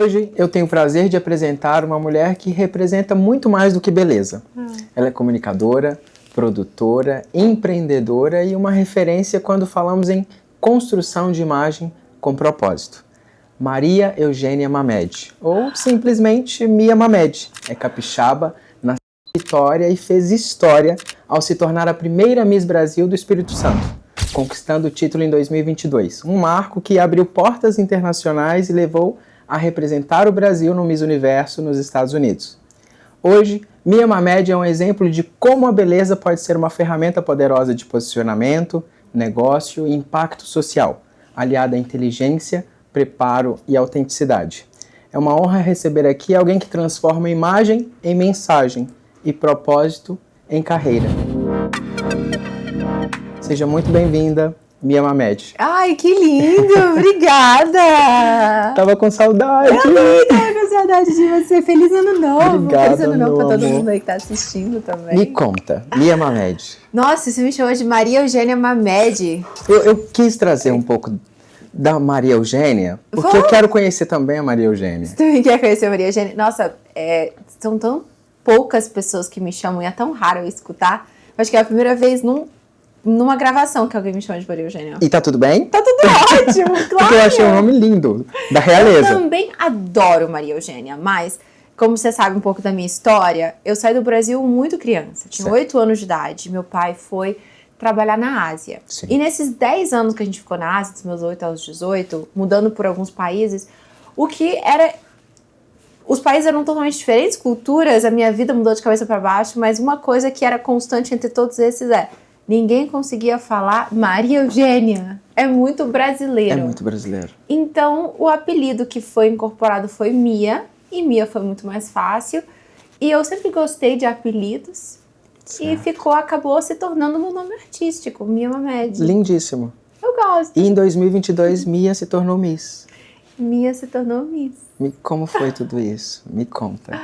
Hoje eu tenho o prazer de apresentar uma mulher que representa muito mais do que beleza. Ela é comunicadora, produtora, empreendedora e uma referência quando falamos em construção de imagem com propósito. Maria Eugênia Mamed, ou simplesmente Mia Mamed, é capixaba, nasceu em Vitória e fez história ao se tornar a primeira Miss Brasil do Espírito Santo, conquistando o título em 2022, um marco que abriu portas internacionais e levou a representar o Brasil no Miss Universo nos Estados Unidos. Hoje, Mia Mamed é um exemplo de como a beleza pode ser uma ferramenta poderosa de posicionamento, negócio e impacto social, aliada à inteligência, preparo e autenticidade. É uma honra receber aqui alguém que transforma imagem em mensagem e propósito em carreira. Seja muito bem-vinda, Mia Mamed. Ai, que lindo! Obrigada! Tava com saudade. Eu também tava com saudade de você. Feliz ano novo! Obrigado, Feliz ano novo pra todo amor. mundo aí que tá assistindo também. Me conta, Mia Mamed. Nossa, você me chamou de Maria Eugênia Mamed. Eu quis trazer um pouco da Maria Eugênia, porque eu quero conhecer também a Maria Eugênia. Você também quer conhecer a Maria Eugênia? Nossa, são tão poucas pessoas que me chamam e é tão raro eu escutar. Acho que é a primeira vez numa gravação que alguém me chama de Maria Eugênia. E tá tudo bem? Tá tudo ótimo, claro! Porque eu achei um nome lindo, da realeza. Eu também adoro Maria Eugênia, mas como você sabe um pouco da minha história, eu saí do Brasil muito criança, tinha 8 anos de idade. Meu pai foi trabalhar na Ásia. Sim. E nesses 10 anos que a gente ficou na Ásia, dos meus 8 aos 18, mudando por alguns países, os países eram totalmente diferentes, culturas, a minha vida mudou de cabeça para baixo, mas uma coisa que era constante entre todos esses ninguém conseguia falar Maria Eugênia. É muito brasileiro. É muito brasileiro. Então, o apelido que foi incorporado foi Mia, e Mia foi muito mais fácil. E eu sempre gostei de apelidos, certo. E acabou se tornando meu nome artístico, Mia Mamed. Lindíssimo. Eu gosto. E em 2022, Mia se tornou Miss. Mia se tornou Miss. Como foi tudo isso? Me conta.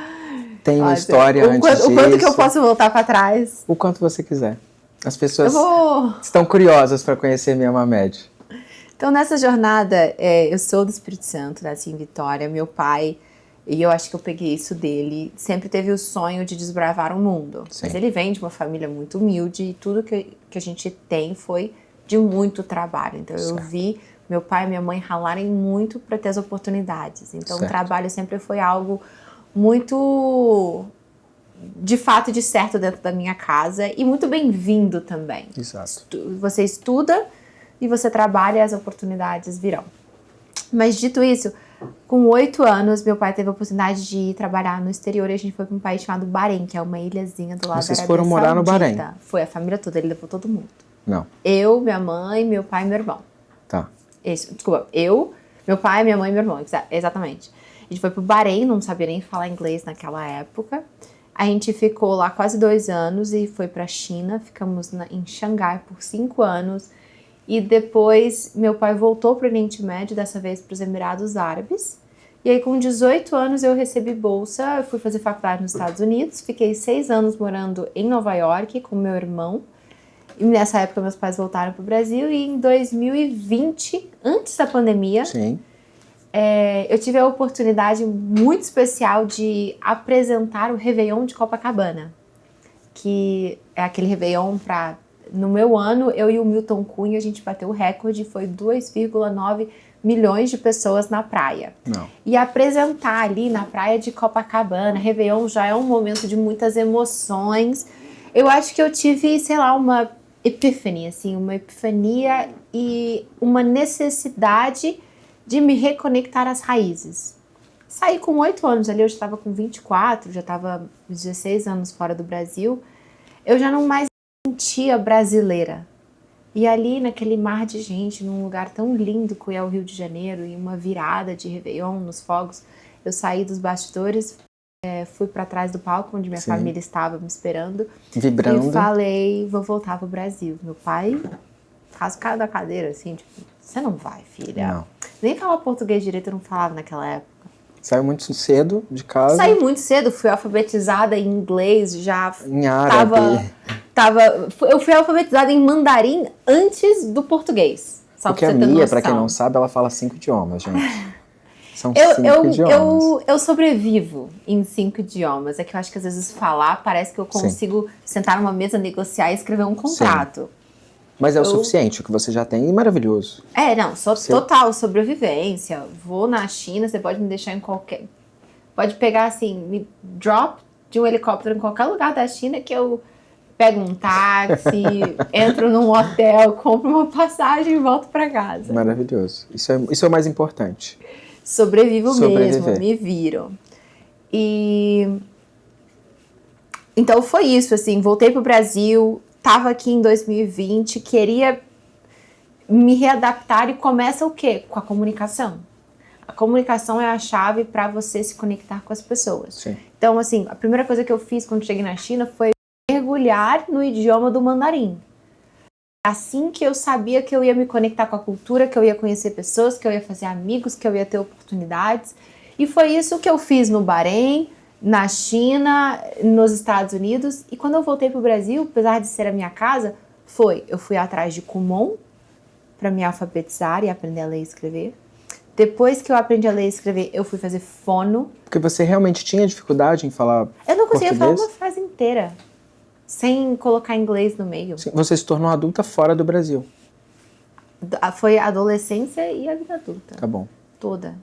Tem uma história antes disso? O quanto que eu posso voltar para trás? O quanto você quiser. As pessoas estão curiosas para conhecer Mia Mamed. Então, nessa jornada, eu sou do Espírito Santo, nasci em Vitória. Meu pai, e eu acho que eu peguei isso dele, sempre teve o sonho de desbravar o mundo. Sim. Mas ele vem de uma família muito humilde e tudo que a gente tem foi de muito trabalho. Então, certo. Eu vi meu pai e minha mãe ralarem muito para ter as oportunidades. Então, certo. O trabalho sempre foi algo muito de fato de certo dentro da minha casa e muito bem-vindo também. Exato. Você estuda e você trabalha e as oportunidades virão. Mas dito isso, com 8 anos, meu pai teve a oportunidade de ir trabalhar no exterior e a gente foi para um país chamado Bahrein, que é uma ilhazinha do lado da Arábia Saudita. Vocês foram morar no Bahrein? Foi a família toda, ele levou todo mundo. Não. Eu, minha mãe, meu pai e meu irmão. Tá. Desculpa, meu pai, minha mãe e meu irmão, exatamente. A gente foi pro Bahrein, não sabia nem falar inglês naquela época. A gente ficou lá quase 2 anos e foi pra China, ficamos em Xangai por 5 anos. E depois meu pai voltou pro Oriente Médio, dessa vez pros Emirados Árabes. E aí com 18 anos eu recebi bolsa, fui fazer faculdade nos Estados Unidos. Fiquei 6 anos morando em Nova York com meu irmão. E nessa época meus pais voltaram pro Brasil e em 2020, antes da pandemia, sim. Eu tive a oportunidade muito especial de apresentar o Réveillon de Copacabana, que é aquele Réveillon no meu ano, eu e o Milton Cunha, a gente bateu o recorde, foi 2,9 milhões de pessoas na praia. Não. E apresentar ali na praia de Copacabana, Réveillon já é um momento de muitas emoções. Eu acho que eu tive, sei lá, uma epifania e uma necessidade de me reconectar às raízes. Saí com 8 anos ali, eu já estava com 24, já estava 16 anos fora do Brasil. Eu já não mais me sentia brasileira. E ali, naquele mar de gente, num lugar tão lindo que é o Rio de Janeiro, e uma virada de Réveillon nos fogos, eu saí dos bastidores, fui para trás do palco, onde minha família estava me esperando. Vibrando. E falei, vou voltar pro Brasil. Meu pai rascado da cadeira, assim, tipo, você não vai, filha. Não. Nem falar português direito eu não falava naquela época. Saiu muito cedo de casa. Saí muito cedo, fui alfabetizada em inglês, já em árabe. Eu fui alfabetizada em mandarim antes do português. Só porque a Mia, pra quem não sabe, ela fala 5 idiomas, gente. São 5 idiomas. Eu sobrevivo em 5 idiomas. É que eu acho que às vezes falar parece que eu consigo sentar numa mesa, negociar e escrever um contrato. Sim. Mas é o suficiente, o que você já tem, e maravilhoso. Não, sou total sobrevivência. Vou na China, você pode me deixar em qualquer... Pode pegar assim, me drop de um helicóptero em qualquer lugar da China que eu pego um táxi, entro num hotel, compro uma passagem e volto pra casa. Maravilhoso. Isso é o mais importante. Sobrevivo mesmo, me viro. E... Então foi isso, assim, voltei pro Brasil, tava aqui em 2020, queria me readaptar e começa o quê? Com a comunicação. A comunicação é a chave para você se conectar com as pessoas. Sim. Então, assim, a primeira coisa que eu fiz quando cheguei na China foi mergulhar no idioma do mandarim. Assim que eu sabia que eu ia me conectar com a cultura, que eu ia conhecer pessoas, que eu ia fazer amigos, que eu ia ter oportunidades. E foi isso que eu fiz no Bahrein, na China, nos Estados Unidos. E quando eu voltei para o Brasil, apesar de ser a minha casa, eu fui atrás de Kumon para me alfabetizar e aprender a ler e escrever. Depois que eu aprendi a ler e escrever, eu fui fazer fono. Porque você realmente tinha dificuldade em falar português? Eu não conseguia falar uma frase inteira, sem colocar inglês no meio. Sim, você se tornou adulta fora do Brasil. Foi a adolescência e a vida adulta. Tá bom. Toda.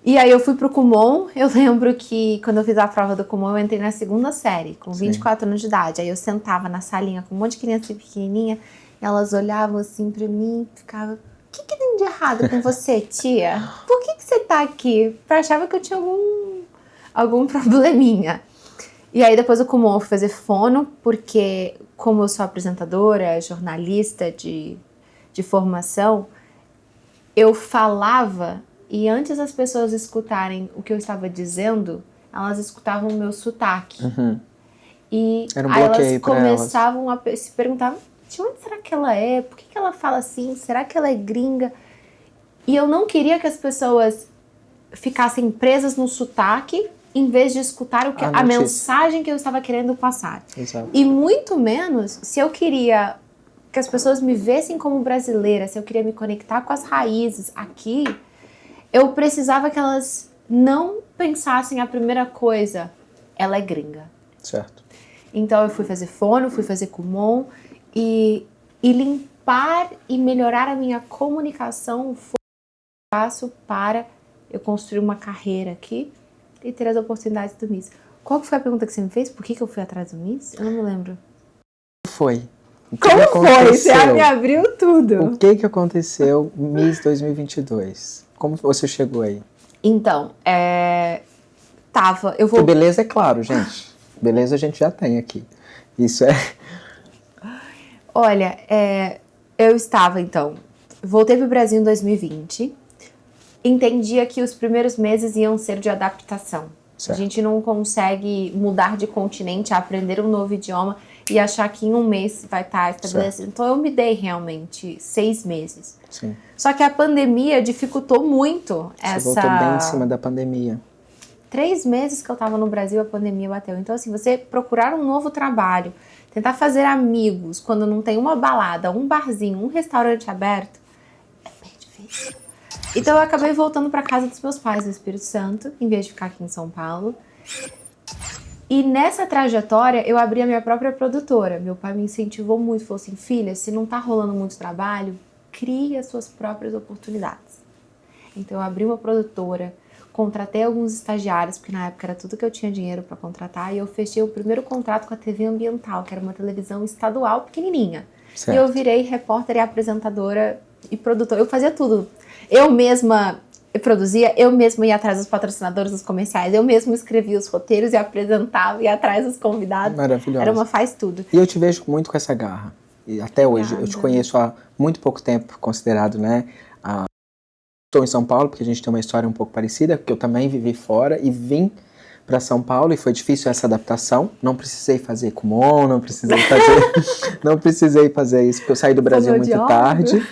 E aí eu fui pro Kumon. Eu lembro que quando eu fiz a prova do Kumon, eu entrei na 2ª série, com 24 anos de idade. Aí eu sentava na salinha com um monte de criança pequenininha, e elas olhavam assim pra mim e ficavam... O que tem de errado com você, tia? Por que você tá aqui? Eu achava que eu tinha algum probleminha. E aí depois do Kumon eu fui fazer fono, porque como eu sou apresentadora, jornalista de formação, eu falava e antes das pessoas escutarem o que eu estava dizendo, elas escutavam o meu sotaque. Uhum. E Era um aí bloqueio elas começavam a se perguntar, de onde será que ela é? Por que ela fala assim? Será que ela é gringa? E eu não queria que as pessoas ficassem presas no sotaque em vez de escutar a mensagem que eu estava querendo passar. Exato. E muito menos se eu queria que as pessoas me vissem como brasileira, se eu queria me conectar com as raízes aqui, eu precisava que elas não pensassem a primeira coisa, ela é gringa. Certo. Então eu fui fazer fono, fui fazer Kumon e limpar e melhorar a minha comunicação foi um passo para eu construir uma carreira aqui e ter as oportunidades do Miss. Qual que foi a pergunta que você me fez? Por que eu fui atrás do Miss? Eu não me lembro. Foi. Como foi? Você me abriu tudo. O que aconteceu Miss 2022? Como você chegou aí? Então, Porque beleza é claro, gente. Beleza a gente já tem aqui. Isso é... Olha, eu estava, então... Voltei para o Brasil em 2020. Entendia que os primeiros meses iam ser de adaptação. Certo. A gente não consegue mudar de continente, aprender um novo idioma e achar que em um mês vai estar estabelecido. Certo. Então eu me dei realmente 6 meses. Sim. Só que a pandemia dificultou muito essa... Você voltou bem em cima da pandemia. 3 meses que eu estava no Brasil, a pandemia bateu. Então assim, você procurar um novo trabalho, tentar fazer amigos quando não tem uma balada, um barzinho, um restaurante aberto, é bem difícil. Então eu acabei voltando para casa dos meus pais no Espírito Santo, em vez de ficar aqui em São Paulo. E nessa trajetória eu abri a minha própria produtora. Meu pai me incentivou muito, falou assim, filha, se não tá rolando muito trabalho, crie as suas próprias oportunidades. Então eu abri uma produtora, contratei alguns estagiários, porque na época era tudo que eu tinha dinheiro para contratar, e eu fechei o primeiro contrato com a TV Ambiental, que era uma televisão estadual pequenininha. Certo. E eu virei repórter e apresentadora e produtora. Eu fazia tudo. Eu mesma produzia, eu mesma ia atrás dos patrocinadores dos comerciais, eu mesma escrevia os roteiros e apresentava, ia atrás dos convidados. Maravilhoso. Era uma faz tudo. E eu te vejo muito com essa garra. E até hoje, eu te conheço há muito pouco tempo, considerado, né? Estou em São Paulo, porque a gente tem uma história um pouco parecida, porque eu também vivi fora e vim para São Paulo e foi difícil essa adaptação. Não precisei fazer Kumon, não precisei fazer isso, porque eu saí do Brasil muito tarde.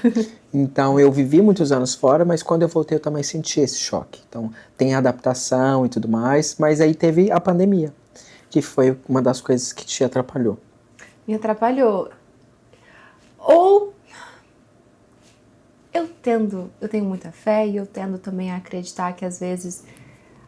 Então eu vivi muitos anos fora, mas quando eu voltei eu também senti esse choque. Então tem a adaptação e tudo mais, mas aí teve a pandemia, que foi uma das coisas que te atrapalhou. Me atrapalhou. Ou eu tenho muita fé e eu tendo também a acreditar que às vezes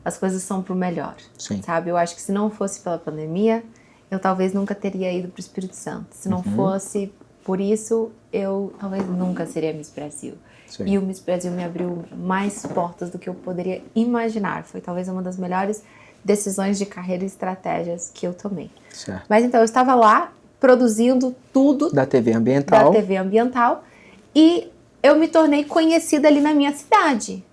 as coisas são pro melhor, Sim. sabe? Eu acho que se não fosse pela pandemia, eu talvez nunca teria ido pro Espírito Santo. Se não fosse por isso, eu talvez nunca seria Miss Brasil. Sim. E o Miss Brasil me abriu mais portas do que eu poderia imaginar. Foi talvez uma das melhores decisões de carreira e estratégias que eu tomei. Certo. Mas então, eu estava lá produzindo tudo Da TV ambiental. da TV ambiental e eu me tornei conhecida ali na minha cidade.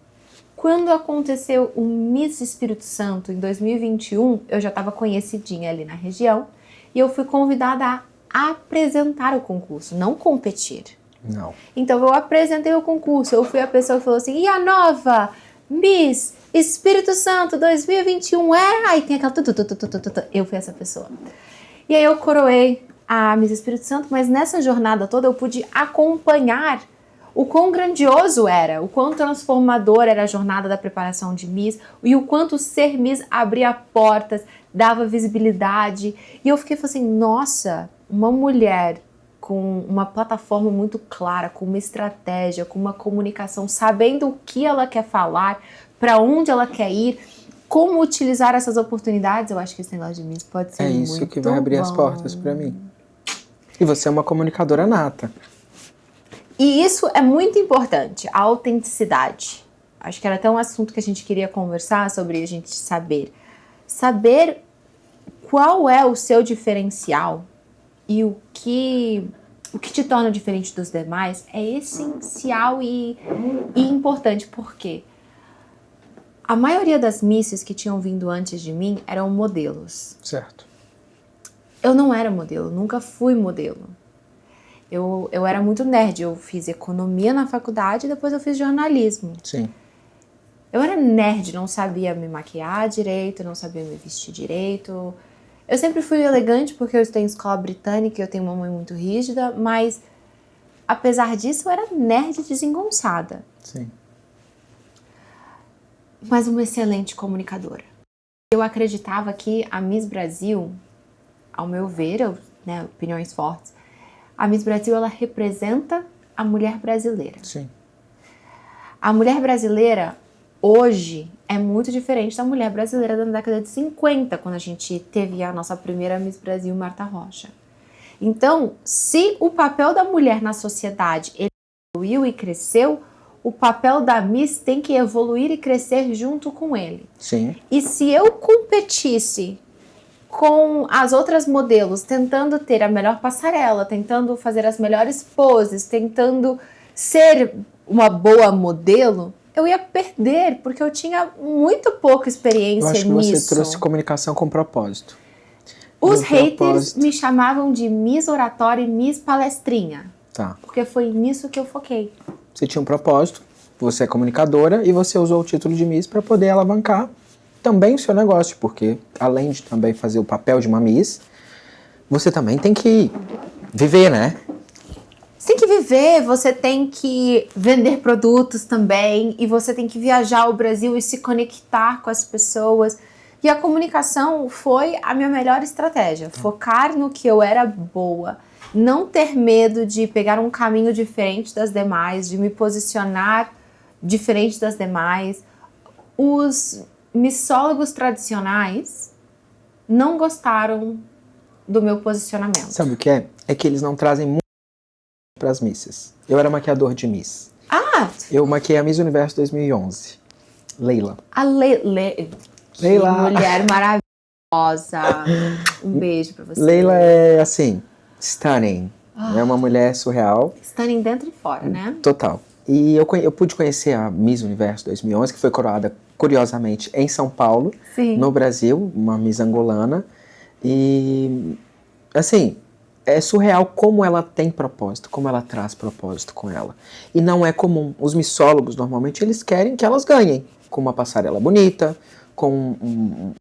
Quando aconteceu o Miss Espírito Santo em 2021, eu já estava conhecidinha ali na região e eu fui convidada a apresentar o concurso, não competir. Não. Então eu apresentei o concurso, eu fui a pessoa que falou assim, e a nova Miss Espírito Santo 2021 é? Aí tem aquela... Eu fui essa pessoa. E aí eu coroei a Miss Espírito Santo, mas nessa jornada toda eu pude acompanhar o quão grandioso era, o quão transformador era a jornada da preparação de Miss e o quanto ser Miss abria portas, dava visibilidade. E eu fiquei assim, nossa, uma mulher com uma plataforma muito clara, com uma estratégia, com uma comunicação, sabendo o que ela quer falar, para onde ela quer ir, como utilizar essas oportunidades. Eu acho que esse negócio de Miss pode ser muito bom. É isso que vai abrir as portas para mim. E você é uma comunicadora nata. E isso é muito importante, a autenticidade. Acho que era até um assunto que a gente queria conversar sobre a gente saber. Saber qual é o seu diferencial e o que te torna diferente dos demais é essencial e importante. Por quê? A maioria das misses que tinham vindo antes de mim eram modelos. Certo. Eu não era modelo, nunca fui modelo. Eu era muito nerd, eu fiz economia na faculdade e depois eu fiz jornalismo. Sim. Eu era nerd, não sabia me maquiar direito, não sabia me vestir direito. Eu sempre fui elegante porque eu estou em escola britânica e eu tenho uma mãe muito rígida, mas apesar disso eu era nerd desengonçada. Sim. Mas uma excelente comunicadora. Eu acreditava que a Miss Brasil, ao meu ver, opiniões fortes, a Miss Brasil, ela representa a mulher brasileira. Sim. A mulher brasileira, hoje, é muito diferente da mulher brasileira da década de 50, quando a gente teve a nossa primeira Miss Brasil, Marta Rocha. Então, se o papel da mulher na sociedade evoluiu e cresceu, o papel da Miss tem que evoluir e crescer junto com ele. Sim. E se eu competisse com as outras modelos, tentando ter a melhor passarela, tentando fazer as melhores poses, tentando ser uma boa modelo, eu ia perder, porque eu tinha muito pouca experiência nisso. Eu acho que você trouxe comunicação com propósito. Os haters me chamavam de Miss Oratória e Miss Palestrinha. Tá. Porque foi nisso que eu foquei. Você tinha um propósito, você é comunicadora e você usou o título de Miss para poder alavancar também o seu negócio, porque além de também fazer o papel de uma Miss, você também tem que viver, né? Você tem que viver, você tem que vender produtos também, e você tem que viajar ao Brasil e se conectar com as pessoas. E a comunicação foi a minha melhor estratégia, focar no que eu era boa, não ter medo de pegar um caminho diferente das demais, de me posicionar diferente das demais. Os missólogos tradicionais não gostaram do meu posicionamento. Sabe o que é? É que eles não trazem muito para as misses. Eu era maquiador de Miss. Ah! Eu maquiei a Miss Universo 2011. Leila. A Leila. Que mulher maravilhosa. Um beijo pra você. Leila é, assim, stunning. É uma mulher surreal. Stunning dentro e fora, né? Total. E eu pude conhecer a Miss Universo 2011, que foi coroada, curiosamente, em São Paulo, Sim. No Brasil, uma Miss angolana. E, assim, é surreal como ela tem propósito, como ela traz propósito com ela. E não é comum. Os missólogos, normalmente, eles querem que elas ganhem, com uma passarela bonita, com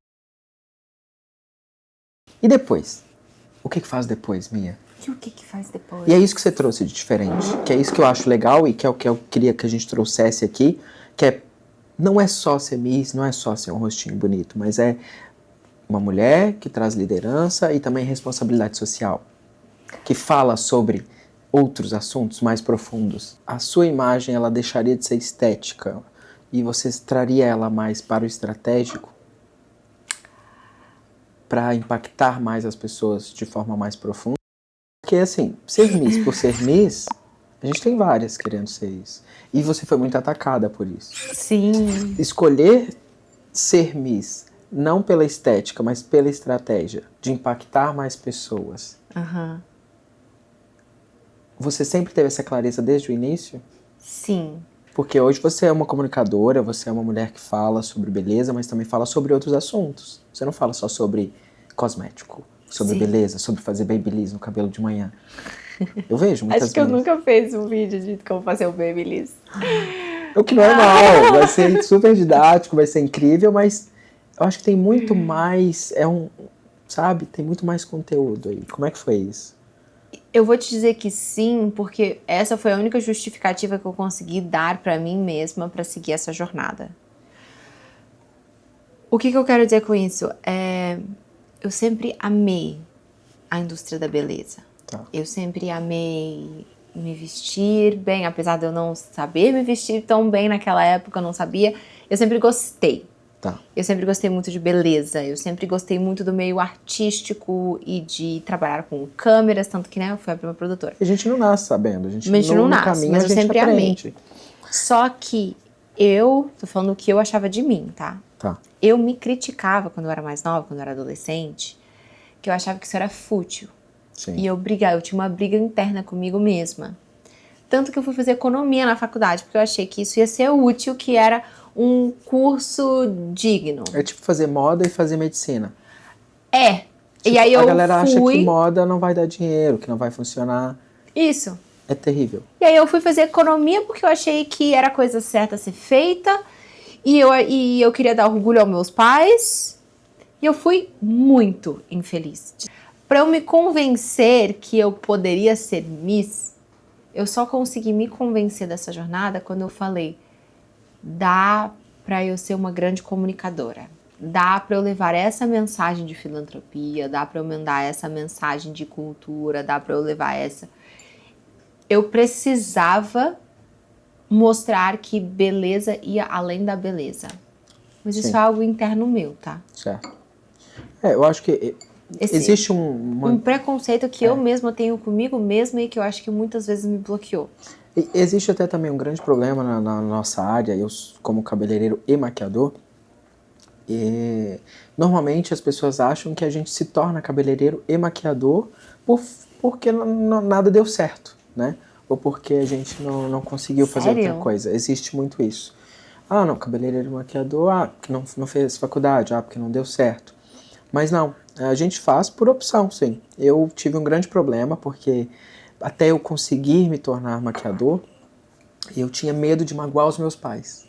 E depois? O que faz depois, Mia? E o que faz depois? E é isso que você trouxe de diferente, que é isso que eu acho legal e que é o que eu queria que a gente trouxesse aqui, que é, não é só ser Miss, não é só ser um rostinho bonito, mas é uma mulher que traz liderança e também responsabilidade social, que fala sobre outros assuntos mais profundos, a sua imagem ela deixaria de ser estética e você traria ela mais para o estratégico, para impactar mais as pessoas de forma mais profunda? Porque assim, ser Miss por ser Miss, a gente tem várias querendo ser isso. E você foi muito atacada por isso. Sim. Escolher ser Miss, não pela estética, mas pela estratégia de impactar mais pessoas. Aham. Você sempre teve essa clareza desde o início? Sim. Porque hoje você é uma comunicadora, você é uma mulher que fala sobre beleza, mas também fala sobre outros assuntos. Você não fala só sobre cosmético, sobre Sim. beleza, sobre fazer babyliss no cabelo de manhã. Eu vejo muitas Acho que eu vezes. nunca fiz um vídeo de como fazer o babyliss. O que não é mal, vai ser super didático, vai ser incrível, mas eu acho que tem muito mais, sabe, tem muito mais conteúdo aí. Como é que foi isso? Eu vou te dizer que sim, porque essa foi a única justificativa que eu consegui dar pra mim mesma pra seguir essa jornada. O que eu quero dizer com isso? Eu sempre amei a indústria da beleza. Tá. Eu sempre amei me vestir bem, apesar de eu não saber me vestir tão bem naquela época, eu não sabia. Eu sempre gostei. Tá. Eu sempre gostei muito de beleza, eu sempre gostei muito do meio artístico e de trabalhar com câmeras, tanto que, né, eu fui a primeira produtora. A gente não nasce sabendo, a gente não no nasce, caminho mas a eu gente sempre aprende. amei. Só que eu, tô falando o que eu achava de mim, tá? Tá. Eu me criticava quando eu era mais nova, quando eu era adolescente, que eu achava que isso era fútil. Sim. E eu tinha uma briga interna comigo mesma. Tanto que eu fui fazer economia na faculdade, porque eu achei que isso ia ser útil, que era um curso digno. É tipo fazer moda e fazer medicina. É. Tipo, E aí eu a galera acha que fui... moda não vai dar dinheiro, que não vai funcionar. Isso. É terrível. E aí eu fui fazer economia porque eu achei que era a coisa certa a ser feita. E eu queria dar orgulho aos meus pais. E eu fui muito infeliz. Pra eu me convencer que eu poderia ser Miss, eu só consegui me convencer dessa jornada quando eu falei: dá pra eu ser uma grande comunicadora. Dá pra eu levar essa mensagem de filantropia, dá pra eu mandar essa mensagem de cultura, dá pra eu levar essa... Eu precisava mostrar que beleza ia além da beleza. Mas Sim. isso é algo interno meu, tá? Certo. Eu acho que existe um preconceito que eu mesma tenho comigo mesma e que eu acho que muitas vezes me bloqueou. Existe até também um grande problema na nossa área, eu como cabeleireiro e maquiador, normalmente as pessoas acham que a gente se torna cabeleireiro e maquiador porque nada deu certo, né? Ou porque a gente não conseguiu fazer outra coisa. Existe muito isso. Ah, não, cabeleireiro e maquiador, porque não fez faculdade, porque não deu certo. Mas não, a gente faz por opção, sim. Eu tive um grande problema porque até eu conseguir me tornar maquiador, eu tinha medo de magoar os meus pais.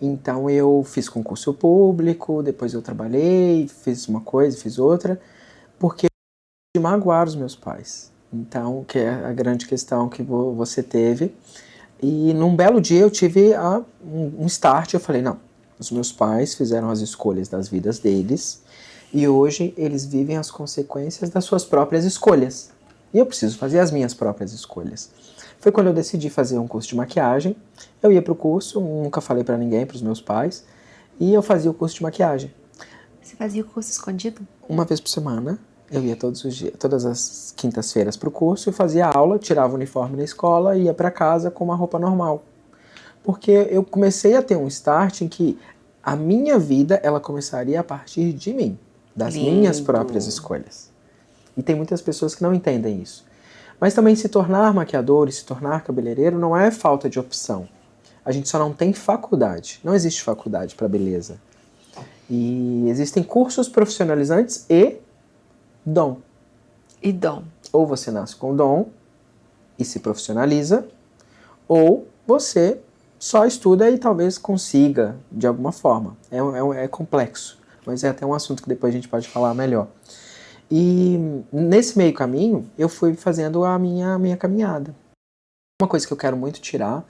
Então eu fiz concurso público, depois eu trabalhei, fiz uma coisa, fiz outra, porque eu de magoar os meus pais. Então, que é a grande questão que você teve. E num belo dia eu tive um start, eu falei, não, os meus pais fizeram as escolhas das vidas deles e hoje eles vivem as consequências das suas próprias escolhas. E eu preciso fazer as minhas próprias escolhas. Foi quando eu decidi fazer um curso de maquiagem. Eu ia pro curso, nunca falei pra ninguém, pros meus pais, e eu fazia o curso de maquiagem. Você fazia o curso escondido? Uma vez por semana. Eu ia todos os dias, todas as quintas-feiras pro curso e fazia aula, tirava o uniforme na escola e ia para casa com uma roupa normal. Porque eu comecei a ter um start em que a minha vida ela começaria a partir de mim, das minhas próprias escolhas. E tem muitas pessoas que não entendem isso. Mas também se tornar maquiador e se tornar cabeleireiro não é falta de opção. A gente só não tem faculdade. Não existe faculdade para beleza. E existem cursos profissionalizantes e dom. E dom. Ou você nasce com dom e se profissionaliza, ou você só estuda e talvez consiga de alguma forma. É complexo, mas é até um assunto que depois a gente pode falar melhor. E nesse meio caminho, eu fui fazendo a minha caminhada. Uma coisa que eu quero muito tirar,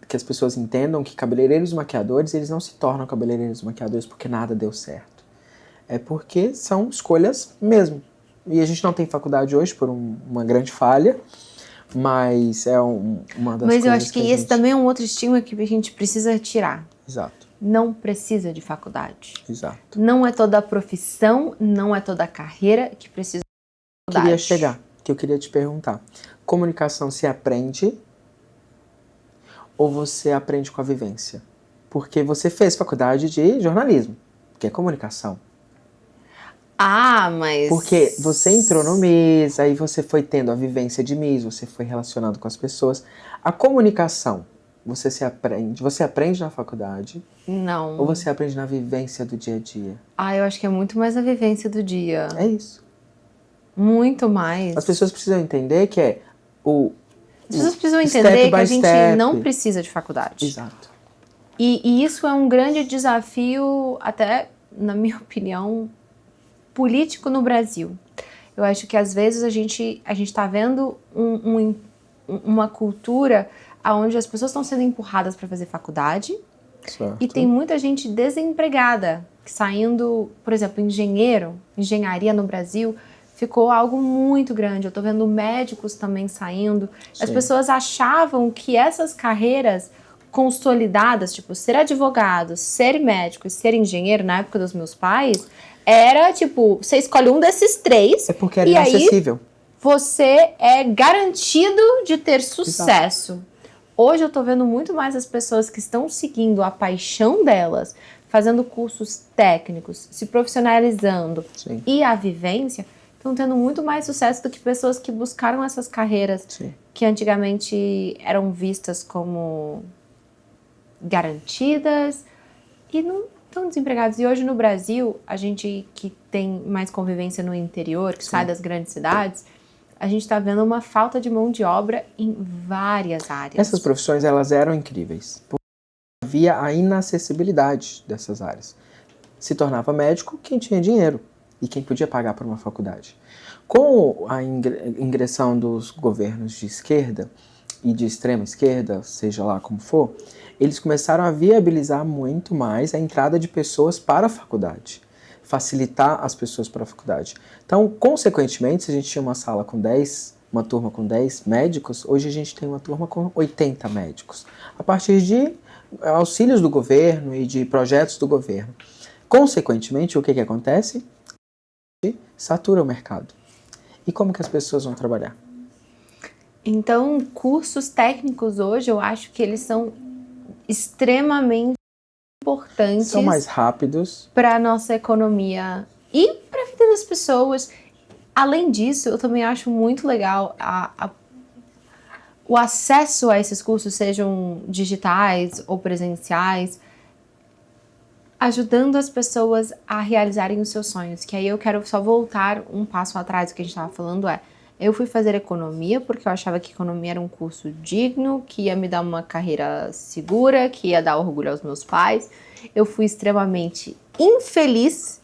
que as pessoas entendam que cabeleireiros e maquiadores, eles não se tornam cabeleireiros e maquiadores porque nada deu certo. É porque são escolhas mesmo. E a gente não tem faculdade hoje por uma grande falha, mas é uma das coisas. Mas eu acho que esse também é um outro estigma que a gente precisa tirar. Exato. Não precisa de faculdade. Exato. Não é toda a profissão, não é toda a carreira que precisa de faculdade. Queria chegar, que eu queria te perguntar. Comunicação se aprende ou você aprende com a vivência? Porque você fez faculdade de jornalismo, que é comunicação. Ah, mas... Porque você entrou no MIS, aí você foi tendo a vivência de MIS, você foi relacionando com as pessoas. A comunicação, você aprende na faculdade? Não. Ou você aprende na vivência do dia a dia? Ah, eu acho que é muito mais a vivência do dia. É isso. Muito mais. As pessoas precisam entender que é As pessoas precisam entender que a gente step. não precisa de faculdade. Exato. E isso é um grande desafio, até, na minha opinião, político no Brasil. Eu acho que às vezes a gente tá vendo uma cultura onde as pessoas estão sendo empurradas para fazer faculdade. Certo. E tem muita gente desempregada, saindo, por exemplo, engenharia no Brasil ficou algo muito grande. Eu tô vendo médicos também saindo. Sim. As pessoas achavam que essas carreiras consolidadas, tipo ser advogado, ser médico e ser engenheiro, na época dos meus pais, era tipo, você escolhe um desses três. É porque era e inacessível. Aí você é garantido de ter sucesso. Exato. Hoje eu tô vendo muito mais as pessoas que estão seguindo a paixão delas, fazendo cursos técnicos, se profissionalizando. Sim. E a vivência, estão tendo muito mais sucesso do que pessoas que buscaram essas carreiras. Sim. Que antigamente eram vistas como garantidas e não estão desempregados. E hoje no Brasil, a gente que tem mais convivência no interior, que Sim. sai das grandes cidades, a gente está vendo uma falta de mão de obra em várias áreas. Essas profissões, elas eram incríveis. Porque havia a inacessibilidade dessas áreas. Se tornava médico quem tinha dinheiro e quem podia pagar por uma faculdade. Com a ingressão dos governos de esquerda e de extrema esquerda, seja lá como for, eles começaram a viabilizar muito mais a entrada de pessoas para a faculdade. Facilitar as pessoas para a faculdade. Então, consequentemente, se a gente tinha uma turma com 10 médicos, hoje a gente tem uma turma com 80 médicos, a partir de auxílios do governo e de projetos do governo. Consequentemente, o que acontece? Satura o mercado. E como que as pessoas vão trabalhar? Então, cursos técnicos hoje, eu acho que eles são extremamente importantes. São mais rápidos. Para a nossa economia e para a vida das pessoas. Além disso, eu também acho muito legal o acesso a esses cursos, sejam digitais ou presenciais, ajudando as pessoas a realizarem os seus sonhos. Que aí eu quero só voltar um passo atrás. O que a gente estava falando eu fui fazer economia porque eu achava que economia era um curso digno, que ia me dar uma carreira segura, que ia dar orgulho aos meus pais. Eu fui extremamente infeliz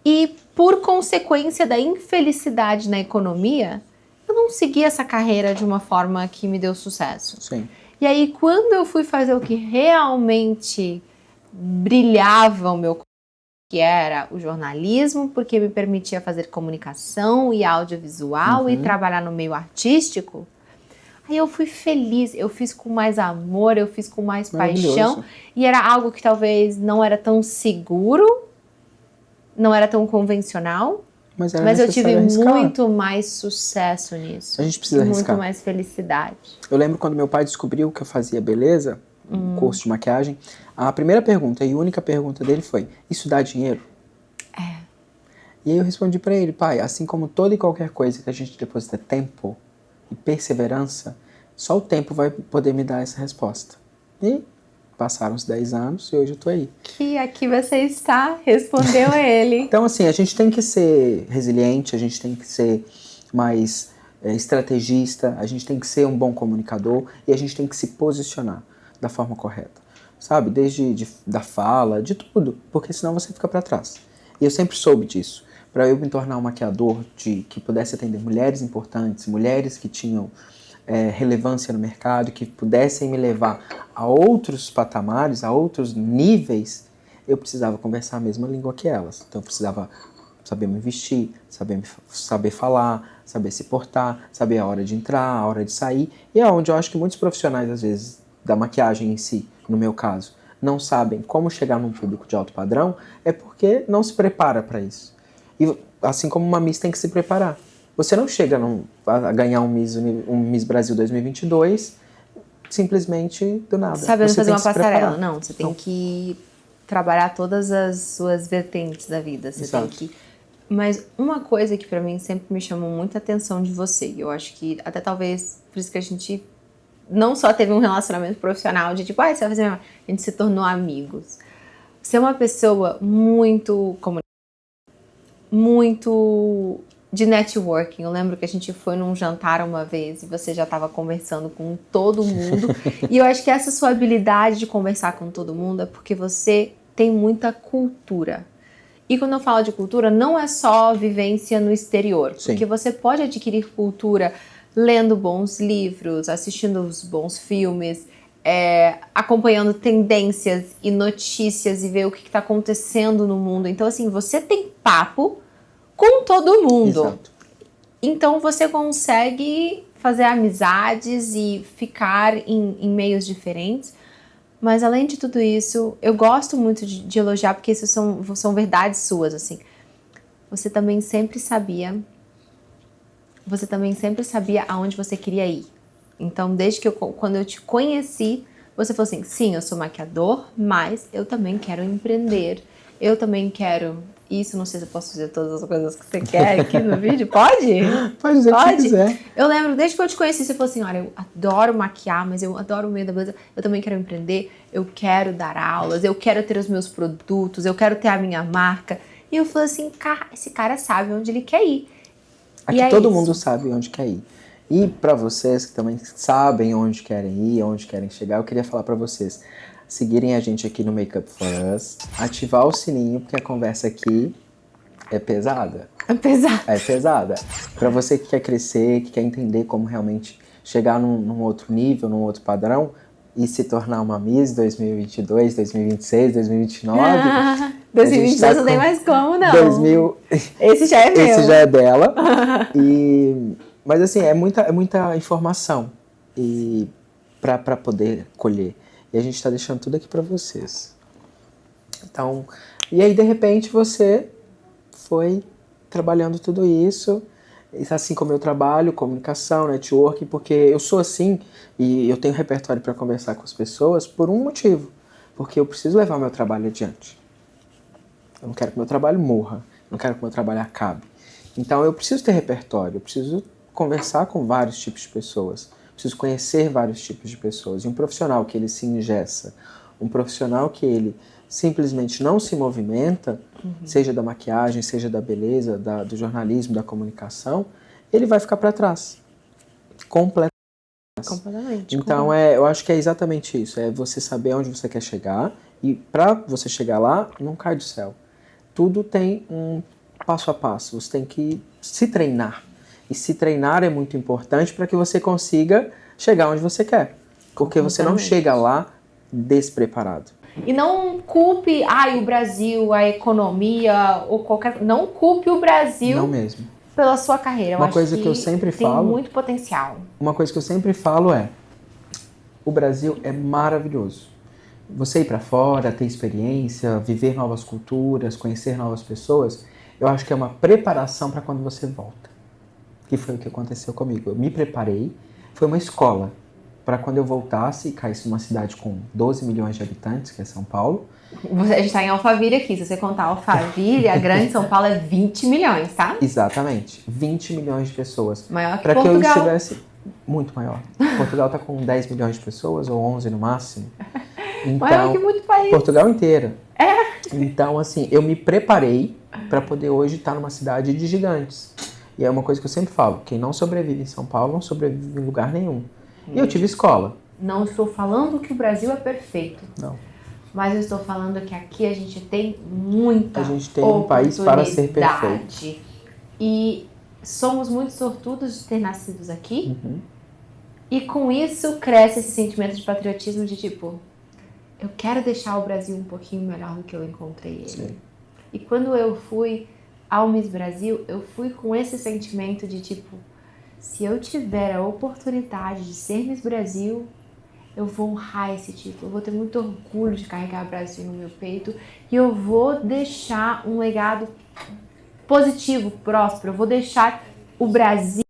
e, por consequência da infelicidade na economia, eu não segui essa carreira de uma forma que me deu sucesso. Sim. E aí, quando eu fui fazer o que realmente brilhava o meu corpo, que era o jornalismo, porque me permitia fazer comunicação e audiovisual e trabalhar no meio artístico, aí eu fui feliz, eu fiz com mais amor, eu fiz com mais paixão, e era algo que talvez não era tão seguro, não era tão convencional, mas eu tive muito mais sucesso nisso. A gente precisa arriscar. Muito mais felicidade. Eu lembro quando meu pai descobriu que eu fazia beleza, um curso de maquiagem, a primeira pergunta e única pergunta dele foi: isso dá dinheiro? E aí eu respondi pra ele: pai, assim como toda e qualquer coisa que a gente deposita tempo e perseverança, só o tempo vai poder me dar essa resposta. E passaram uns 10 anos e hoje eu tô aí. Que aqui você está, respondeu ele. Então, assim, a gente tem que ser resiliente, a gente tem que ser mais estrategista, a gente tem que ser um bom comunicador e a gente tem que se posicionar da forma correta, sabe? Desde da fala, de tudo, porque senão você fica para trás. E eu sempre soube disso. Para eu me tornar um maquiador que pudesse atender mulheres importantes, mulheres que tinham relevância no mercado, que pudessem me levar a outros patamares, a outros níveis, eu precisava conversar a mesma língua que elas. Então eu precisava, saber me vestir, saber falar, saber se portar, saber a hora de entrar, a hora de sair. E é onde eu acho que muitos profissionais, às vezes, da maquiagem em si, no meu caso, não sabem como chegar num público de alto padrão, é porque não se prepara para isso. E assim como uma Miss tem que se preparar. Você não chega a ganhar um Miss Brasil 2022 simplesmente do nada. Sabendo você fazer tem uma que se passarela. preparar. Não, você tem que trabalhar todas as suas vertentes da vida. Você Exato. tem que... Mas uma coisa que pra mim sempre me chamou muita atenção de você, e eu acho que até talvez por isso que a gente não só teve um relacionamento profissional de tipo, você vai fazer... A gente se tornou amigos. Você é uma pessoa muito de networking. Eu lembro que a gente foi num jantar uma vez e você já estava conversando com todo mundo. E eu acho que essa sua habilidade de conversar com todo mundo é porque você tem muita cultura. E quando eu falo de cultura, não é só vivência no exterior. Sim. Porque você pode adquirir cultura lendo bons livros, assistindo os bons filmes, acompanhando tendências e notícias e ver o que está acontecendo no mundo. Então, assim, você tem papo com todo mundo. Exato. Então, você consegue fazer amizades e ficar em meios diferentes. Mas, além de tudo isso, eu gosto muito de elogiar, porque isso são verdades suas, assim. Você também sempre sabia aonde você queria ir. Então, quando eu te conheci, você falou assim, sim, eu sou maquiador, mas eu também quero empreender. Eu também quero isso, não sei se eu posso dizer todas as coisas que você quer aqui no vídeo. Pode? Pode dizer o que você quiser. Eu lembro, desde que eu te conheci, você falou assim, olha, eu adoro maquiar, mas eu adoro o meio da beleza, eu também quero empreender, eu quero dar aulas, eu quero ter os meus produtos, eu quero ter a minha marca. E eu falei assim, cara, esse cara sabe onde ele quer ir. Aqui todo mundo sabe onde quer ir. E para vocês que também sabem onde querem ir, onde querem chegar, eu queria falar para vocês seguirem a gente aqui no Makeup For Us, ativar o sininho, porque a conversa aqui é pesada. É pesada. É pesada. Para você que quer crescer, que quer entender como realmente chegar num outro nível, num outro padrão e se tornar uma Miss 2022, 2026, 2029. 2022 não tem mais como, não. Esse já é meu. Esse já é dela. Mas assim, é muita informação e para poder colher. E a gente está deixando tudo aqui para vocês. Então, e aí de repente você foi trabalhando tudo isso, assim como eu trabalho, comunicação, networking, porque eu sou assim e eu tenho repertório para conversar com as pessoas por um motivo, porque eu preciso levar meu trabalho adiante. Eu não quero que meu trabalho morra, eu não quero que meu trabalho acabe. Então eu preciso ter repertório, eu preciso conversar com vários tipos de pessoas, preciso conhecer vários tipos de pessoas. E um profissional que ele se engessa, um profissional que ele simplesmente não se movimenta, seja da maquiagem, seja da beleza, do jornalismo, da comunicação, ele vai ficar para trás. Completamente. Então, eu acho que é exatamente isso. É você saber onde você quer chegar. E para você chegar lá, não cai do céu. Tudo tem um passo a passo. Você tem que se treinar. E se treinar é muito importante para que você consiga chegar onde você quer. Porque você não chega lá despreparado. E não culpe o Brasil, a economia ou qualquer... Não culpe o Brasil. Não mesmo. Pela sua carreira. Uma coisa que eu sempre falo... Tem muito potencial. Uma coisa que eu sempre falo é... O Brasil é maravilhoso. Você ir para fora, ter experiência, viver novas culturas, conhecer novas pessoas, eu acho que é uma preparação para quando você volta. Que foi o que aconteceu comigo. Eu me preparei, foi uma escola para quando eu voltasse e caísse numa cidade com 12 milhões de habitantes, que é São Paulo. A gente está em Alphaville aqui, se você contar Alphaville, a grande São Paulo é 20 milhões, tá? Exatamente, 20 milhões de pessoas. Maior que Portugal. Portugal. Que eu estivesse muito maior. Portugal está com 10 milhões de pessoas, ou 11 no máximo. Então, maior que muito país. Portugal inteira. Então, assim, eu me preparei para poder hoje estar numa cidade de gigantes. E é uma coisa que eu sempre falo, quem não sobrevive em São Paulo não sobrevive em lugar nenhum. E eu tive escola. Não estou falando que o Brasil é perfeito. Não. Mas eu estou falando que aqui a gente tem muita A gente tem um país para ser perfeito. E somos muito sortudos de ter nascido aqui. E com isso cresce esse sentimento de patriotismo de tipo, eu quero deixar o Brasil um pouquinho melhor do que eu encontrei ele. Sim. E quando eu fui ao Miss Brasil, eu fui com esse sentimento de tipo, se eu tiver a oportunidade de ser Miss Brasil, eu vou honrar esse título, eu vou ter muito orgulho de carregar o Brasil no meu peito e eu vou deixar um legado positivo, próspero, eu vou deixar o Brasil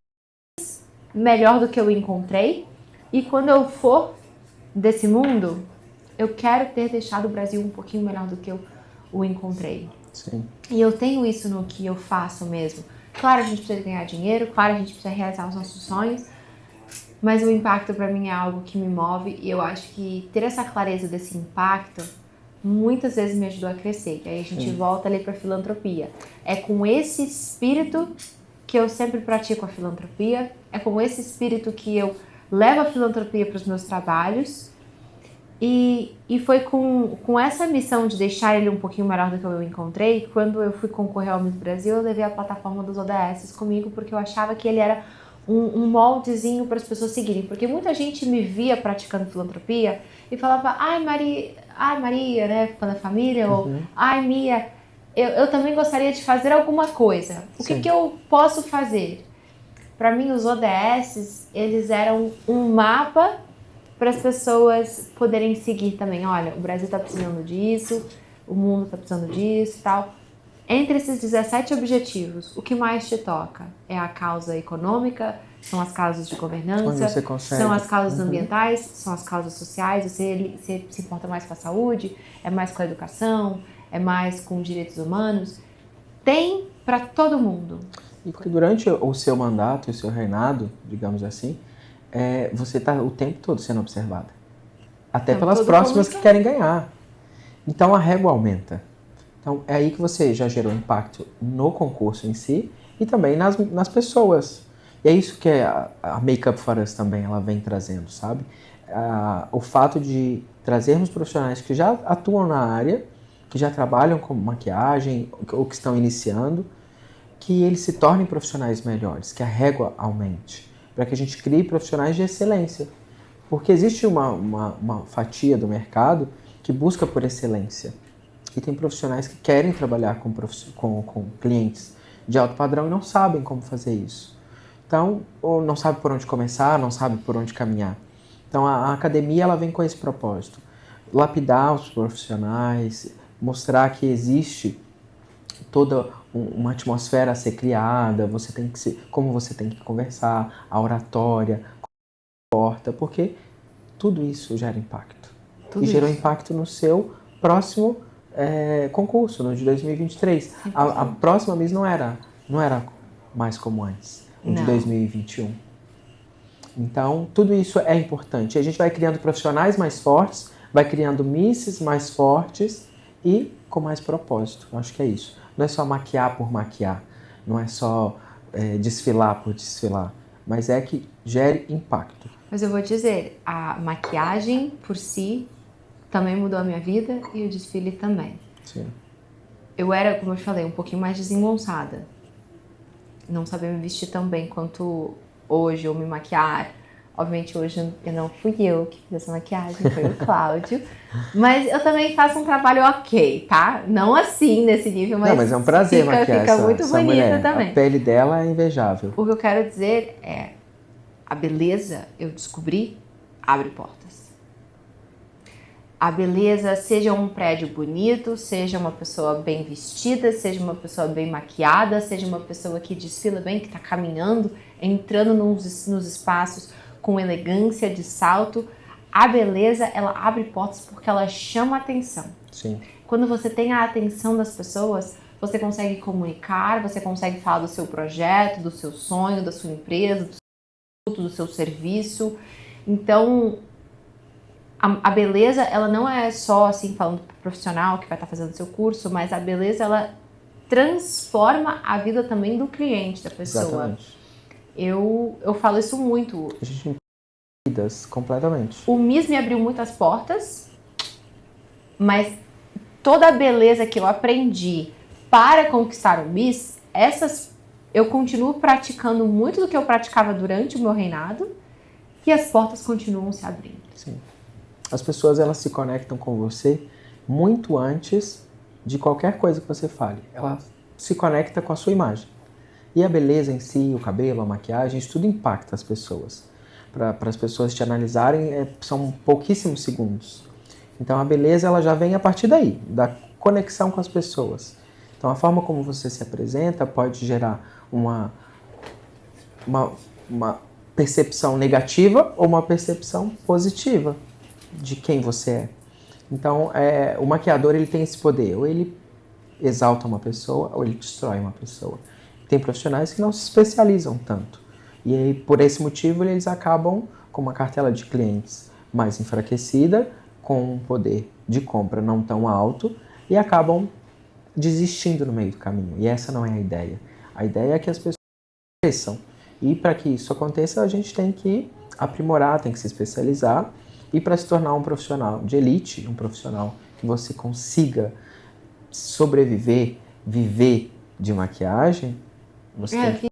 melhor do que eu encontrei e quando eu for desse mundo, eu quero ter deixado o Brasil um pouquinho melhor do que eu o encontrei. Sim. E eu tenho isso no que eu faço mesmo. Claro, a gente precisa ganhar dinheiro, claro, a gente precisa realizar os nossos sonhos, mas o impacto para mim é algo que me move e eu acho que ter essa clareza desse impacto muitas vezes me ajudou a crescer. E aí a gente volta ali para filantropia. É com esse espírito que eu sempre pratico a filantropia, é com esse espírito que eu levo a filantropia para os meus trabalhos e foi com essa missão de deixar ele um pouquinho melhor do que eu encontrei, quando eu fui concorrer ao Miss Brasil, eu levei a plataforma dos ODS comigo, porque eu achava que ele era um moldezinho para as pessoas seguirem, porque muita gente me via praticando filantropia e falava, ai Maria, né, quando é família, ou ai Mia, eu também gostaria de fazer alguma coisa, o que eu posso fazer? Para mim, os ODS, eles eram um mapa para as pessoas poderem seguir também. Olha, o Brasil está precisando disso, o mundo está precisando disso e tal. Entre esses 17 objetivos, o que mais te toca? É a causa econômica, são as causas de governança, são as causas ambientais, são as causas sociais, você se importa mais com a saúde, é mais com a educação, é mais com direitos humanos. Tem para todo mundo. E durante o seu mandato, o seu reinado, digamos assim, você está o tempo todo sendo observada. Até pelas próximas que querem ganhar. Então a régua aumenta. Então é aí que você já gerou impacto no concurso em si e também nas pessoas. E é isso que a Make Up For Us também ela vem trazendo, sabe? O fato de trazermos profissionais que já atuam na área, que já trabalham com maquiagem ou que estão iniciando, que eles se tornem profissionais melhores, que a régua aumente, para que a gente crie profissionais de excelência. Porque existe uma fatia do mercado que busca por excelência. E tem profissionais que querem trabalhar com clientes de alto padrão e não sabem como fazer isso. Então, ou não sabe por onde começar, não sabe por onde caminhar. Então, a academia ela vem com esse propósito. Lapidar os profissionais, mostrar que existe toda uma atmosfera a ser criada, como você tem que conversar, a oratória, porque tudo isso gera impacto. Gerou impacto no seu próximo concurso, no de 2023. A próxima Miss não era mais como antes, no de 2021. Então, tudo isso é importante. A gente vai criando profissionais mais fortes, vai criando misses mais fortes e com mais propósito. Eu acho que é isso. Não é só maquiar por maquiar, não é só desfilar por desfilar, mas é que gere impacto. Mas eu vou dizer, a maquiagem por si também mudou a minha vida e o desfile também. Sim. Eu era, como eu te falei, um pouquinho mais desengonçada. Não sabia me vestir tão bem quanto hoje, ou me maquiar. Obviamente hoje não fui eu que fiz essa maquiagem, foi o Cláudio. Mas eu também faço um trabalho ok, tá? Não assim, nesse nível, mas é um prazer maquiar fica muito bonita mulher. também. A pele dela é invejável. O que eu quero dizer é, a beleza, eu descobri, abre portas. A beleza, seja um prédio bonito, seja uma pessoa bem vestida, seja uma pessoa bem maquiada, seja uma pessoa que desfila bem, que está caminhando, entrando nos espaços com elegância, de salto. A beleza, ela abre portas porque ela chama a atenção. Sim. Quando você tem a atenção das pessoas, você consegue comunicar, você consegue falar do seu projeto, do seu sonho, da sua empresa, do seu produto, do seu serviço. Então, a beleza, ela não é só assim, falando pro profissional que vai estar fazendo seu curso, mas a beleza, ela transforma a vida também do cliente, da pessoa. Exatamente. Eu falo isso muito. A gente vidas completamente. O Miss me abriu muitas portas, mas toda a beleza que eu aprendi para conquistar o Miss, eu continuo praticando muito do que eu praticava durante o meu reinado e as portas continuam se abrindo. Sim. As pessoas elas se conectam com você muito antes de qualquer coisa que você fale. Elas se conecta com a sua imagem. E a beleza em si, o cabelo, a maquiagem, isso tudo impacta as pessoas. Para as pessoas te analisarem, são pouquíssimos segundos. Então a beleza ela já vem a partir daí, da conexão com as pessoas. Então a forma como você se apresenta pode gerar uma percepção negativa ou uma percepção positiva de quem você é. Então o maquiador ele tem esse poder, ou ele exalta uma pessoa ou ele destrói uma pessoa. Tem profissionais que não se especializam tanto. E aí, por esse motivo, eles acabam com uma cartela de clientes mais enfraquecida, com um poder de compra não tão alto, e acabam desistindo no meio do caminho. E essa não é a ideia. A ideia é que as pessoas cresçam. E para que isso aconteça, a gente tem que aprimorar, tem que se especializar. E para se tornar um profissional de elite, um profissional que você consiga sobreviver, viver de maquiagem, você tem que...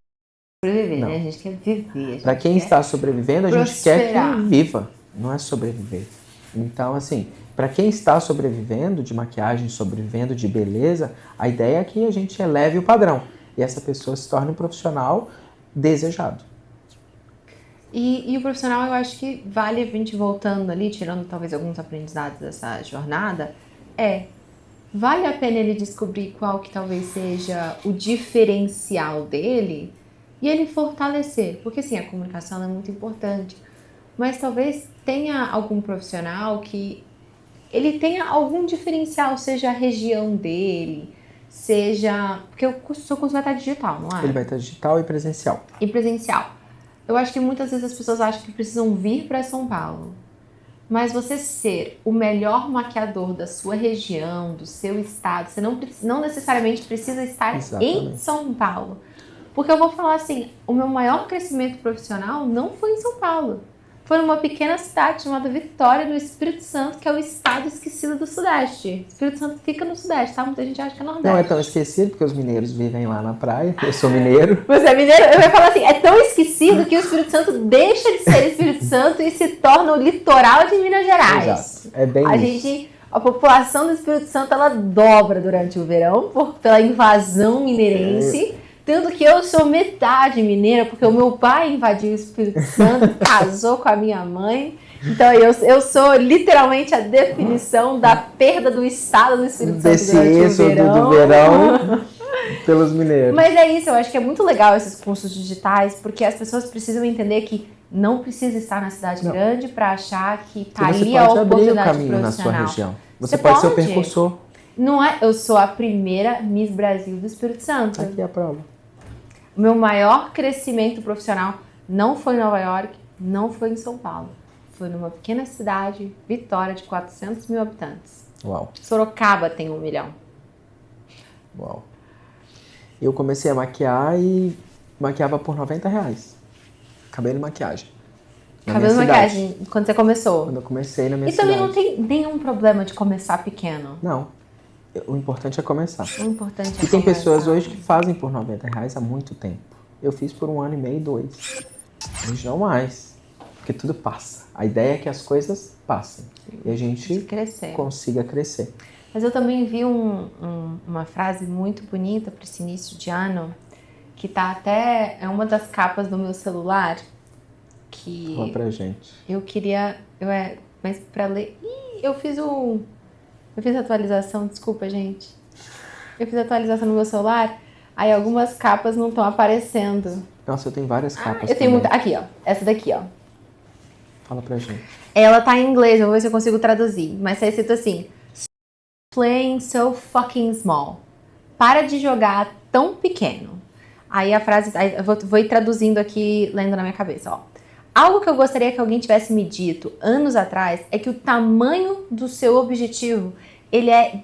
sobreviver, né? A gente quer viver. Para quem está sobrevivendo, a gente quer que viva, não é sobreviver. Então, assim, para quem está sobrevivendo de maquiagem, sobrevivendo de beleza, a ideia é que a gente eleve o padrão e essa pessoa se torne um profissional desejado. E o profissional, eu acho que vale a gente voltando ali, tirando talvez alguns aprendizados dessa jornada, vale a pena ele descobrir qual que talvez seja o diferencial dele e ele fortalecer. Porque, sim, a comunicação é muito importante. Mas talvez tenha algum profissional que ele tenha algum diferencial, seja a região dele, seja... Porque o seu curso vai estar digital, não é? Ele vai estar digital e presencial. E presencial. Eu acho que muitas vezes as pessoas acham que precisam vir para São Paulo. Mas você ser o melhor maquiador da sua região, do seu estado, você não necessariamente precisa estar em São Paulo. Porque eu vou falar assim, o meu maior crescimento profissional não foi em São Paulo. Foi numa pequena cidade chamada Vitória, no Espírito Santo, que é o estado esquecido do Sudeste. O Espírito Santo fica no Sudeste, tá? Muita gente acha que é Nordeste. Não é tão esquecido, porque os mineiros vivem lá na praia. Eu sou mineiro. Você é mineiro? Eu ia falar assim, é tão esquecido que o Espírito Santo deixa de ser Espírito Santo e se torna o litoral de Minas Gerais. Exato. É bem isso. A população do Espírito Santo, ela dobra durante o verão pela invasão mineirense. Tanto que eu sou metade mineira, porque o meu pai invadiu o Espírito Santo, casou com a minha mãe. Então eu sou literalmente a definição da perda do estado do Espírito Santo durante o verão. Do verão pelos mineiros. Mas é isso, eu acho que é muito legal esses cursos digitais, porque as pessoas precisam entender que não precisa estar na cidade grande para achar que tá ali a oportunidade profissional. Você pode abrir o caminho na sua região. Você pode ser o percursor. Não é? Eu sou a primeira Miss Brasil do Espírito Santo. Aqui é a prova. O meu maior crescimento profissional não foi em Nova York, não foi em São Paulo. Foi numa pequena cidade, Vitória, de 400 mil habitantes. Uau. Sorocaba tem 1 milhão. Uau. Eu comecei a maquiar e maquiava por R$90. Cabelo e maquiagem. Cabelo e maquiagem, quando você começou? Quando eu comecei na minha cidade. E também não tem nenhum problema de começar pequeno. Não. O importante é começar. O importante é começar. E tem pessoas hoje que fazem por R$90 há muito tempo. Eu fiz por 1 ano e meio, 2. Hoje não mais. Porque tudo passa. A ideia é que as coisas passem. E a gente consiga crescer. Mas eu também vi uma frase muito bonita para esse início de ano, que tá até... É uma das capas do meu celular. Que fala pra gente. Eu queria... mas pra ler... Eu fiz atualização, desculpa, gente. Eu fiz atualização no meu celular, aí algumas capas não estão aparecendo. Nossa, eu tenho várias capas. Eu tenho muita. Aqui, ó. Essa daqui, ó. Fala pra gente. Ela tá em inglês, eu vou ver se eu consigo traduzir. Mas tá escrito assim: playing so fucking small. Para de jogar tão pequeno. Aí a frase. Aí eu vou ir traduzindo aqui, lendo na minha cabeça, ó. Algo que eu gostaria que alguém tivesse me dito anos atrás é que o tamanho do seu objetivo, ele é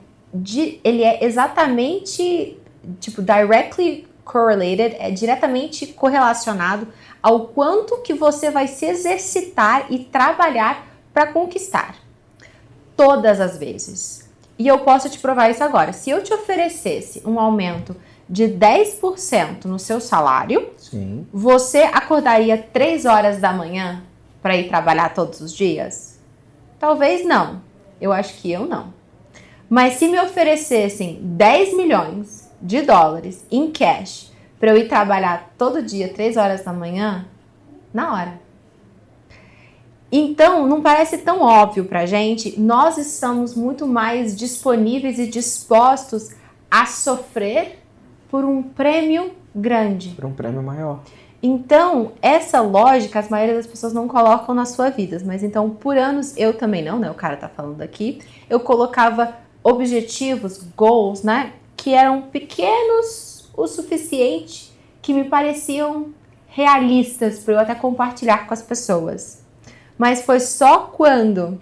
exatamente, directly correlated, é diretamente correlacionado ao quanto que você vai se exercitar e trabalhar para conquistar. Todas as vezes. E eu posso te provar isso agora. Se eu te oferecesse um aumento de 10% no seu salário, sim, você acordaria 3 horas da manhã para ir trabalhar todos os dias? Talvez não. Eu acho que eu não. Mas se me oferecessem 10 milhões de dólares em cash para eu ir trabalhar todo dia, 3 horas da manhã, na hora. Então, não parece tão óbvio pra gente, nós estamos muito mais disponíveis e dispostos a sofrer por um prêmio grande. Por um prêmio maior. Então, essa lógica, as maioria das pessoas não colocam nas suas vidas, mas então, por anos, eu também não, né? O cara tá falando aqui, eu colocava objetivos, goals, né? Que eram pequenos o suficiente, que me pareciam realistas para eu até compartilhar com as pessoas. Mas foi só quando...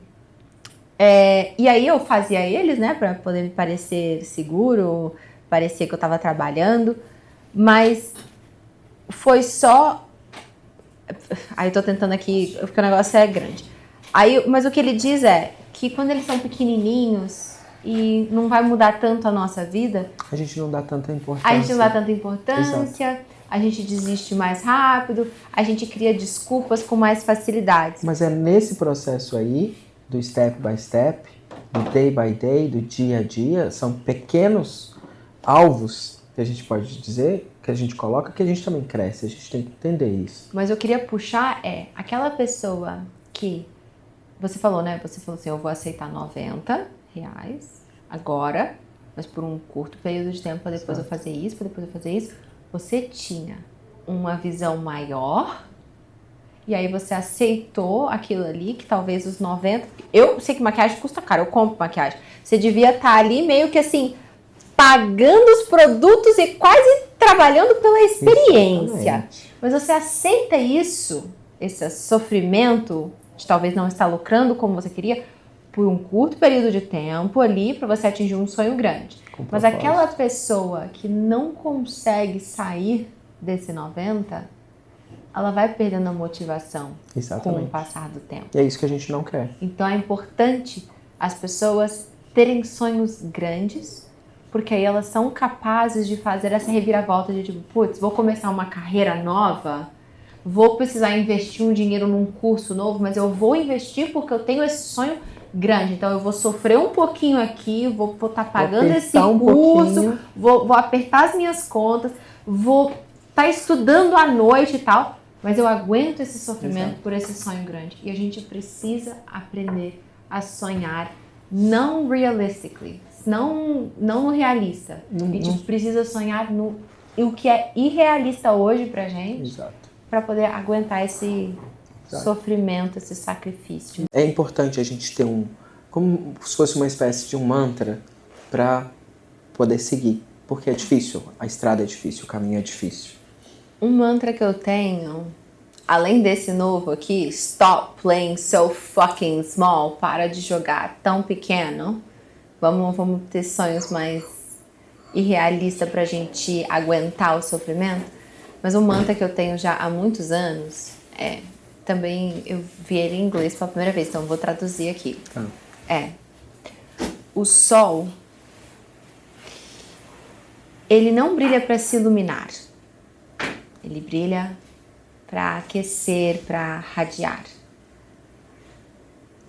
e aí eu fazia eles, né? Para poder me parecer seguro, parecer que eu tava trabalhando, mas... Foi só... Aí eu tô tentando aqui, porque o negócio é grande. Mas o que ele diz é que quando eles são pequenininhos e não vai mudar tanto a nossa vida... A gente não dá tanta importância. A gente não dá tanta importância, Exato. A gente desiste mais rápido, a gente cria desculpas com mais facilidade. Mas é nesse processo aí, do step by step, do day by day, do dia a dia, são pequenos alvos que a gente pode dizer, que a gente coloca, que a gente também cresce. A gente tem que entender isso. Mas eu queria puxar aquela pessoa que você falou, né? Você falou assim, eu vou aceitar R$90 agora, mas por um curto período de tempo, para depois eu fazer isso, para depois eu fazer isso. Você tinha uma visão maior e aí você aceitou aquilo ali, que talvez os 90... Eu sei que maquiagem custa caro, eu compro maquiagem. Você devia estar ali meio que assim... pagando os produtos e quase trabalhando pela experiência. Exatamente. Mas você aceita isso, esse sofrimento de talvez não estar lucrando como você queria, por um curto período de tempo ali, para você atingir um sonho grande. Mas aquela pessoa que não consegue sair desse 90, ela vai perdendo a motivação. Exatamente. Com o passar do tempo. E é isso que a gente não quer. Então é importante as pessoas terem sonhos grandes, porque aí elas são capazes de fazer essa reviravolta de tipo, putz, vou começar uma carreira nova, vou precisar investir um dinheiro num curso novo, mas eu vou investir porque eu tenho esse sonho grande. Então eu vou sofrer um pouquinho aqui, vou estar pagando esse curso, vou apertar as minhas contas, vou estar estudando à noite e tal, mas eu aguento esse sofrimento por esse sonho grande. E a gente precisa aprender a sonhar não realistically, não no realista. A gente precisa sonhar no o que é irrealista hoje pra gente, para poder aguentar esse sofrimento, esse sacrifício. É importante a gente ter como se fosse uma espécie de um mantra para poder seguir, porque é difícil, a estrada é difícil, o caminho é difícil. Um mantra que eu tenho, além desse novo aqui, stop playing so fucking small, para de jogar tão pequeno. Vamos ter sonhos mais irrealistas pra gente aguentar o sofrimento. Mas um mantra que eu tenho já há muitos anos também eu vi ele em inglês pela primeira vez, então eu vou traduzir aqui. O sol, ele não brilha para se iluminar. Ele brilha para aquecer, para radiar.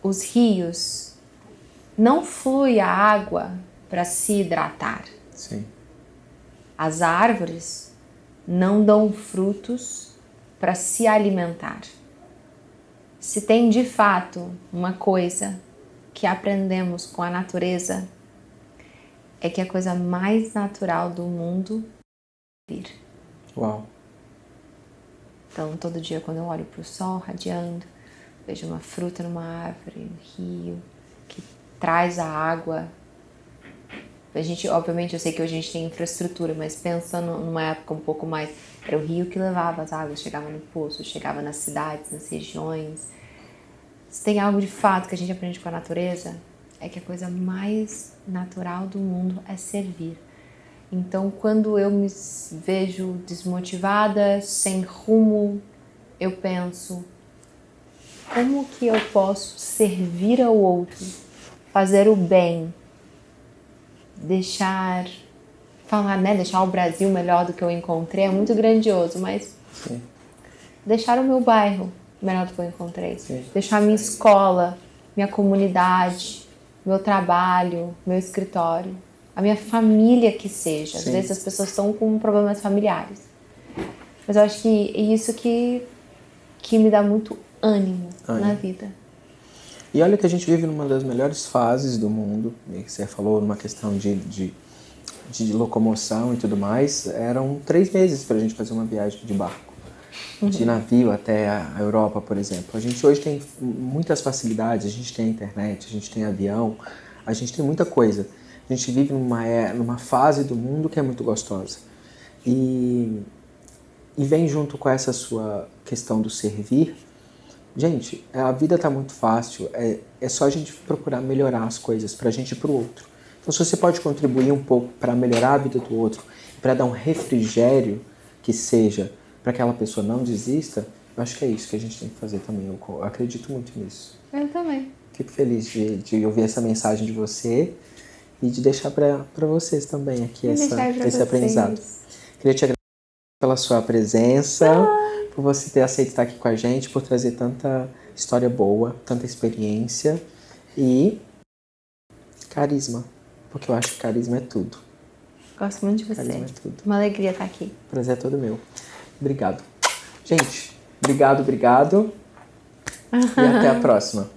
Os rios, não flui a água para se hidratar. Sim. As árvores não dão frutos para se alimentar. Se tem de fato uma coisa que aprendemos com a natureza, é que a coisa mais natural do mundo é vir. Uau. Então, todo dia quando eu olho para o sol radiando, vejo uma fruta numa árvore, um rio que traz a água. A gente, obviamente, eu sei que hoje a gente tem infraestrutura, mas pensando numa época um pouco mais... Era o rio que levava as águas, chegava no poço, chegava nas cidades, nas regiões. Se tem algo de fato que a gente aprende com a natureza, é que a coisa mais natural do mundo é servir. Então, quando eu me vejo desmotivada, sem rumo, eu penso, como que eu posso servir ao outro, fazer o bem, deixar o Brasil melhor do que eu encontrei, é muito grandioso, mas deixar o meu bairro melhor do que eu encontrei, deixar minha escola, minha comunidade, meu trabalho, meu escritório. a minha família que seja. Às Sim. vezes as pessoas estão com problemas familiares. Mas eu acho que é isso que me dá muito ânimo na vida. E olha que a gente vive numa das melhores fases do mundo. Você falou numa questão de locomoção e tudo mais. Eram 3 meses pra gente fazer uma viagem de barco. De navio até a Europa, por exemplo. A gente hoje tem muitas facilidades. A gente tem internet, a gente tem avião, a gente tem muita coisa. A gente vive numa fase do mundo que é muito gostosa. E vem junto com essa sua questão do servir. Gente, a vida tá muito fácil. É só a gente procurar melhorar as coisas pra gente e pro outro. Então, se você pode contribuir um pouco para melhorar a vida do outro, para dar um refrigério que seja para que aquela pessoa não desista, eu acho que é isso que a gente tem que fazer também. Eu acredito muito nisso. Eu também. Fico feliz de ouvir essa mensagem de você e de deixar para vocês também aqui esse aprendizado. Queria te agradecer pela sua presença, por você ter aceito estar aqui com a gente, por trazer tanta história boa, tanta experiência e carisma, porque eu acho que carisma é tudo. Gosto muito de você. Carisma é tudo. Uma alegria estar aqui. O prazer é todo meu. Obrigado. Gente, obrigado. E até a próxima.